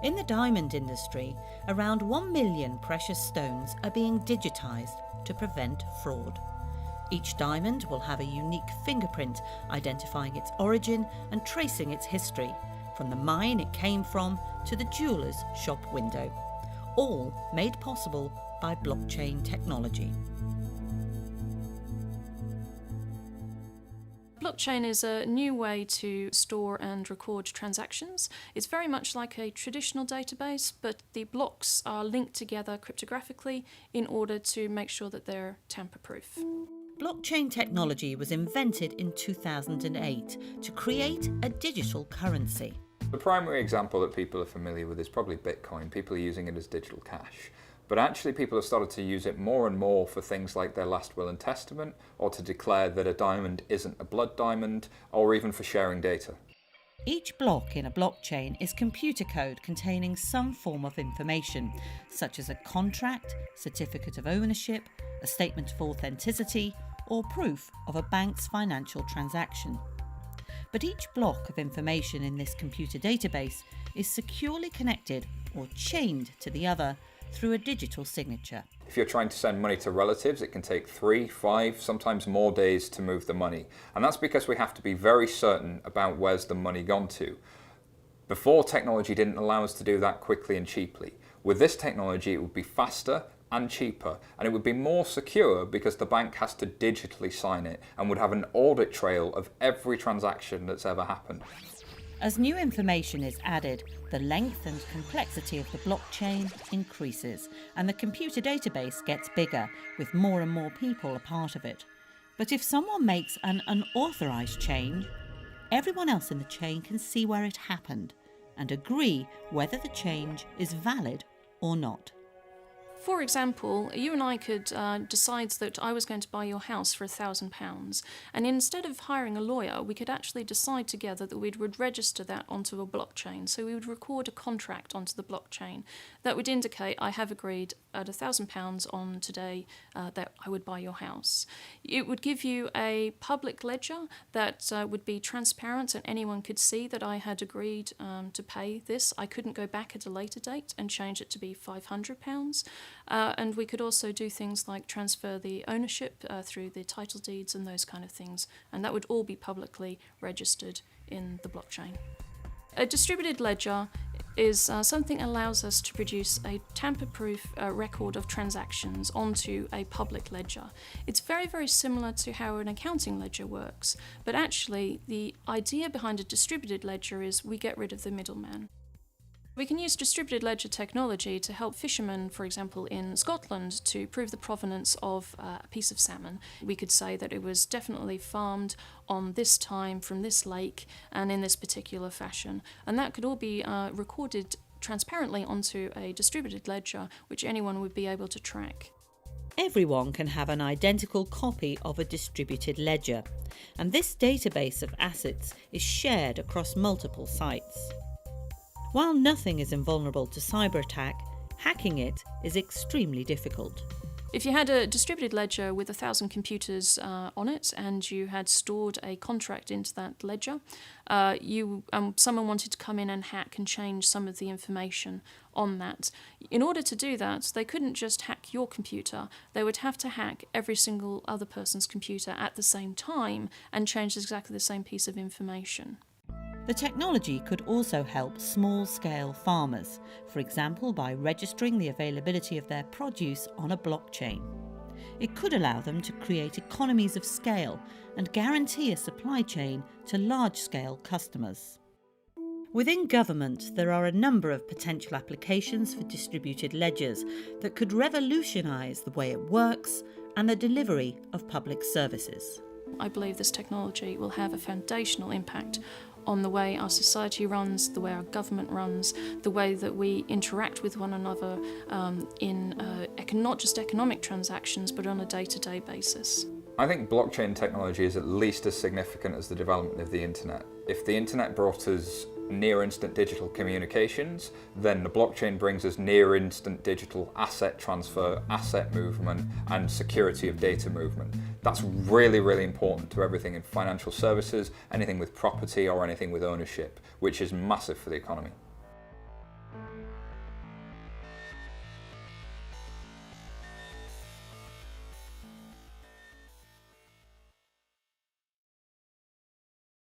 In the diamond industry, around 1 million precious stones are being digitised to prevent fraud. Each diamond will have a unique fingerprint identifying its origin and tracing its history, from the mine it came from to the jeweller's shop window, all made possible by blockchain technology. Blockchain is a new way to store and record transactions. It's very much like a traditional database, but the blocks are linked together cryptographically in order to make sure that they're tamper-proof. Blockchain technology was invented in 2008 to create a digital currency. The primary example that people are familiar with is probably Bitcoin. People are using it as digital cash. But actually people have started to use it more and more for things like their last will and testament, or to declare that a diamond isn't a blood diamond, or even for sharing data. Each block in a blockchain is computer code containing some form of information, such as a contract, certificate of ownership, a statement of authenticity, or proof of a bank's financial transaction. But each block of information in this computer database is securely connected or chained to the other through a digital signature. If you're trying to send money to relatives, it can take 3, 5, sometimes more days to move the money. And that's because we have to be very certain about where's the money gone to. Before, technology didn't allow us to do that quickly and cheaply. With this technology, it would be faster and cheaper, and it would be more secure because the bank has to digitally sign it and would have an audit trail of every transaction that's ever happened. As new information is added, the length and complexity of the blockchain increases, and the computer database gets bigger, with more and more people a part of it. But if someone makes an unauthorised change, everyone else in the chain can see where it happened and agree whether the change is valid or not. For example, you and I could decide that I was going to buy your house for £1,000, and instead of hiring a lawyer, we could actually decide together that we would register that onto a blockchain. So we would record a contract onto the blockchain that would indicate I have agreed at £1,000 on today that I would buy your house. It would give you a public ledger that would be transparent and anyone could see that I had agreed to pay this. I couldn't go back at a later date and change it to be £500. And we could also do things like transfer the ownership through the title deeds and those kind of things, and that would all be publicly registered in the blockchain. A distributed ledger is something that allows us to produce a tamper-proof record of transactions onto a public ledger. It's very, very similar to how an accounting ledger works, but actually the idea behind a distributed ledger is we get rid of the middleman. We can use distributed ledger technology to help fishermen, for example, in Scotland, to prove the provenance of a piece of salmon. We could say that it was definitely farmed on this time from this lake and in this particular fashion. And that could all be recorded transparently onto a distributed ledger, which anyone would be able to track. Everyone can have an identical copy of a distributed ledger, and this database of assets is shared across multiple sites. While nothing is invulnerable to cyber attack, hacking it is extremely difficult. If you had a distributed ledger with 1,000 computers on it and you had stored a contract into that ledger, someone wanted to come in and hack and change some of the information on that. In order to do that, they couldn't just hack your computer, they would have to hack every single other person's computer at the same time and change exactly the same piece of information. The technology could also help small-scale farmers, for example by registering the availability of their produce on a blockchain. It could allow them to create economies of scale and guarantee a supply chain to large-scale customers. Within government, there are a number of potential applications for distributed ledgers that could revolutionise the way it works and the delivery of public services. I believe this technology will have a foundational impact on the way our society runs, the way our government runs, the way that we interact with one another in not just economic transactions, but on a day-to-day basis. I think blockchain technology is at least as significant as the development of the internet. If the internet brought us near-instant digital communications, then the blockchain brings us near-instant digital asset transfer, asset movement, and security of data movement. That's really, really important to everything in financial services, anything with property or anything with ownership, which is massive for the economy.